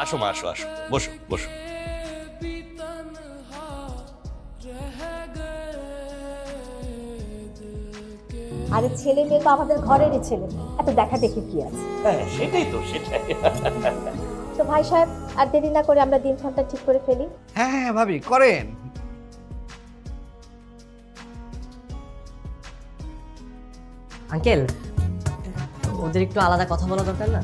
আসো মা, আসো আসো, বসো বসো। আরে ছেলে মেয়ে তো আমাদের ঘরেরই ছেলে, এত দেখা দেখি কি আছে। হ্যাঁ সেটাই তো, সেটাই। তো ভাই সাহেব, আর দেরি না করে আমরা দিনক্ষণটা ঠিক করে ফেলি। হ্যাঁ হ্যাঁ ভাবি, করেন। আঙ্কেল, ওদের একটু আলাদা কথা বলা দরকার না?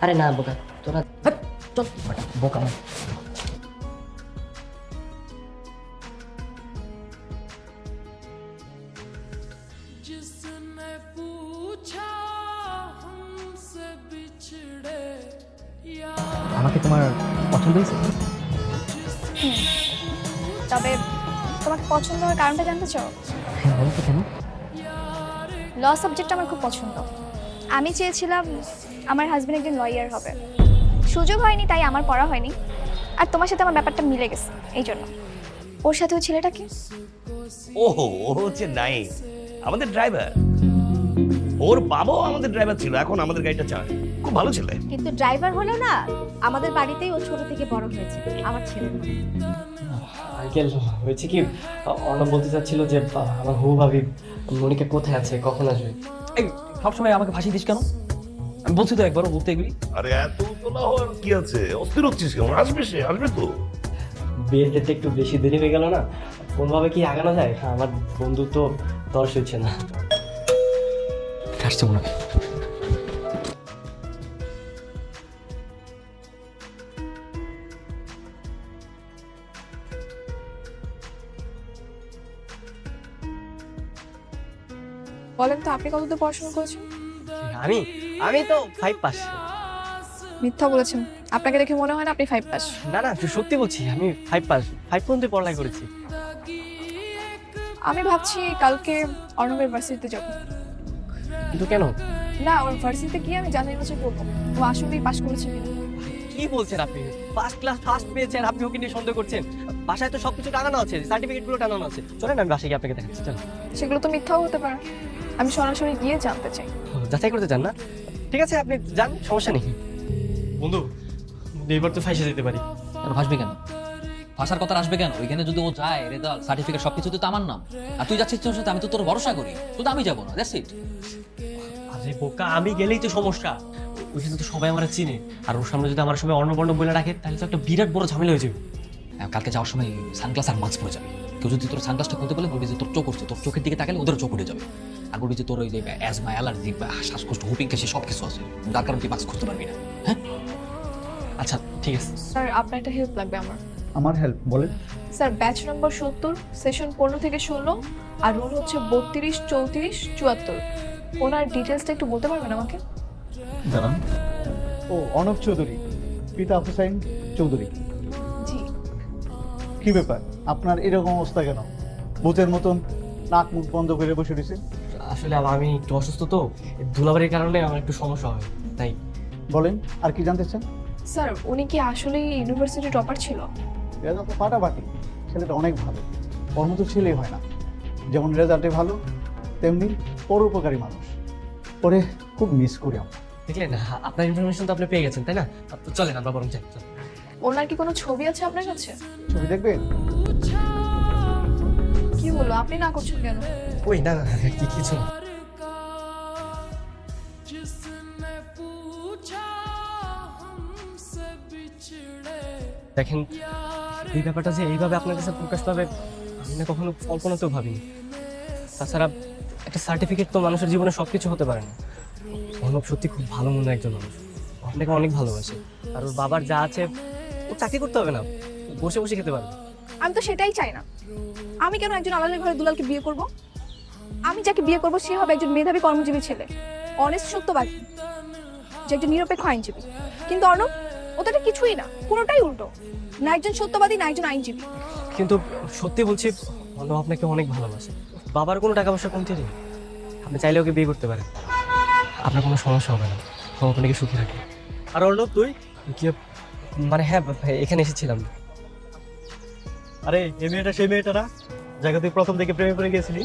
আরে না বোকা, তোরা চল। বোকা আমাকে তোমার পছন্দ হয়েছে? তবে তোমাকে পছন্দ হওয়ার কারণটা জানতে চাও? হ্যাঁ বলো তো, কেন? ল সাবজেক্ট আমার খুব পছন্দ। আমি চেয়েছিলাম আমার হাজবেন্ড একজন লয়ার হবে, সুযোগ হয়নি তাই আমার পড়া হয়নি। আর তোমার সাথে আমার ব্যাপারটা মিলে গেছে, এই জন্য। ওর সাথে ওই ছেলেটা কি? ওহো, ও হচ্ছে নাই আমাদের ড্রাইভার। ওর বাবাও আমাদের ড্রাইভার ছিল, এখন আমাদের গাড়িটা চালায়। খুব ভালো ছেলে। কিন্তু ড্রাইভার হলেও না, আমাদের বাড়িতেই ও ছোট থেকে বড় হয়েছে, আমার ছেলে। আঙ্কেল, হয়েছে কি, অর্ণব বলতে চাচ্ছিল যে আমার হবু ভাবি মনিকা কোথায় আছে, কখন আসবে। এই সবসময় আমাকে ফাঁসি দিস কেন? আমি বলছি তো একবারও বলতে এগুলি। আরে এত তোলা হওয়ার কি আছে, অস্থির হচ্ছিস কেমন? আসবে সে, আসবে তো। বিয়ের ডেটে একটু বেশি দেরি হয়ে গেল না, কোনভাবে কি আগানো যায়? আমার বন্ধু তো দর্শ হচ্ছে না। আসছে মনে হয়। বলেন তো, আপনি কতদূর পড়াশোনা করেছেন? আমি আমি তো 5 পাস। মিথ্যা বলেছেন, আপনাকে দেখে মনে হয় না আপনি 5 পাস। না না, সত্যি বলছি, আমি 5 পাস, 5 পর্যন্ত পড়ালেখা করেছি। আমি ভাবছি কালকে অর্ণবের ভার্সিটিতে যাব। কিন্তু কেন? না, ওর ভার্সিটিতে গিয়ে আমি যাচাই বাছাই করবো ও আসলেই পাস করেছে কিনা। কি বলছেন আপনি? ফার্স্ট ক্লাস ফার্স্ট পেয়েছেন, আপনি ওকে নিয়ে সন্দেহ করছেন? বাসায় তো সবকিছু টাঙানো আছে, সার্টিফিকেট গুলো টাঙানো আছে। চলেন আমি বাসায় গিয়ে আপনাকে দেখাচ্ছি। চলেন। সেগুলো তো মিথ্যাও হতে পারে, আমি সরাসরি গিয়ে জানতে চাই। যাচাই করতে চান না? ঠিক আছে, আপনি যান, সমস্যা নেই। বন্ধু, এবার তো ফাইসে যেতে পারি। কেন ফাঁসবে কেন? ফাঁসার কথা আসবে কেন? ওইখানে যদি ও যায়, রেজাল্ট সার্টিফিকেট সবকিছু তো আমার নাম। আর তুই যাচ্ছিস তোর সাথে, আমি তো তোর ভরসা করি, শুধু আমি যাবো না, দ্যাটস ইট। আরে বোকা, আমি গেলেই তো সমস্যা। ওইখানে তো সবাই আমার চিনে, আর ওর সামনে যদি আমার সময় অর্ণবর্ণ বলে রাখে, তাহলে তো একটা বিরাট বড় ঝামেলা হয়ে যাবে। কালকে যাওয়ার সময় সানগ্লাস আর মাস্ক পরে যাবে। কেউ যদি তোর সানগ্লাসটা খুলতে বলে, বলবি যে তোর চোখ উঠছে, তোর চোখের দিকে তাকালে ওদের চোখ উঠে যাবে। আর বলবি যে তোর ওই যে অ্যাজমা, অ্যালার্জি বা শ্বাসকষ্ট, হুপিং কাশি সব কিছু আছে, যার কারণে তুই মাস্ক খুঁজতে পারবি না। হ্যাঁ আচ্ছা ঠিক আছে। স্যার, আপনার একটা হেল্প লাগবে আমার। আমার হেল্প বলেন। স্যার, ব্যাচ নম্বর 70, সেশন 15 থেকে 16, আর রোল হচ্ছে 32, 34, 74। ওনার ডিটেলসটা একটু বলতে পারবেন আমাকে? জানান। ও অনব চৌধুরী, পিতা হুসাইন চৌধুরী। জি। কি ব্যাপার, আপনার এরকম অবস্থা কেন? ভূতের মতন নাক মুখ বন্ধ করে বসে রয়েছে। আসলে আমি একটু অসুস্থ তো, ধুলাবাড়ির কারণে আমার একটু সমস্যা হয় তাই। বলেন, আর কি জানতে চান? স্যার, উনি কি আসলেই ইউনিভার্সিটি টপার ছিল? রেজাল্ট তো ফাটাফাটি, ছেলেটা অনেক ভালো, ওর মতো ছেলেই হয় না। যেমন রেজাল্টে ভালো, তেমনি পরোপকারী মানুষ। ওরে খুব মিস করি আমরা। দেখলেন, আপনার ইনফরমেশন তো আপনি পেয়ে গেছেন, তাই না? তো চলেন আমরা বরং যাই। ওনার কি কোনো ছবি আছে আপনার কাছে? ছবি দেখবেন? কি হলো, আপনি না করছেন কেন? ওই না না, কিছু না। দেখেন, এই ব্যাপারটা যে এইভাবে আপনার কাছে প্রকাশ পাবে আমি না কখনো কল্পনাতেও ভাবিনি। তাছাড়া একটা সার্টিফিকেট তো মানুষের জীবনে সবকিছু হতে পারে না। অর্ণব সত্যি খুব ভালো মনে একজন মানুষ, আপনাকে অনেক ভালোবাসে। আর ওর বাবার যা আছে, ও চাকরি করতে হবে না, বসে বসে খেতে পারবে। আমি তো সেটাই চাই না। আমি কেন একজন আলাদা ঘরে দুলালকে বিয়ে করব? আমি যাকে বিয়ে করব সে হবে একজন মেধাবী কর্মজীবী ছেলে, অনেস্ট, সত্যবাদী, যে একজন নিরপেক্ষ আইনজীবী। কিন্তু অর্ণব, ও তো এটা কিছুই না, পুরোটাই উল্টো। না একজন সত্যবাদী, না একজন আইনজীবী। কিন্তু সত্যি বলছি, অর্ণব আপনাকে অনেক ভালোবাসে। বাবার কোনো টাকা পয়সা কমতে নেই, আপনি চাইলে ওকে বিয়ে করতে পারেন, আপনার কোনো সমস্যা হবে না, ও আপনাকে সুখী রাখে। আর অর্ণব তুই? কি মানে হ্যাঁ এখানে এসেছিলাম। আরে এই মেয়েটা সেই মেয়েটা না যাকে তুই প্রথম থেকে প্রেমে পড়ে গেছিলি?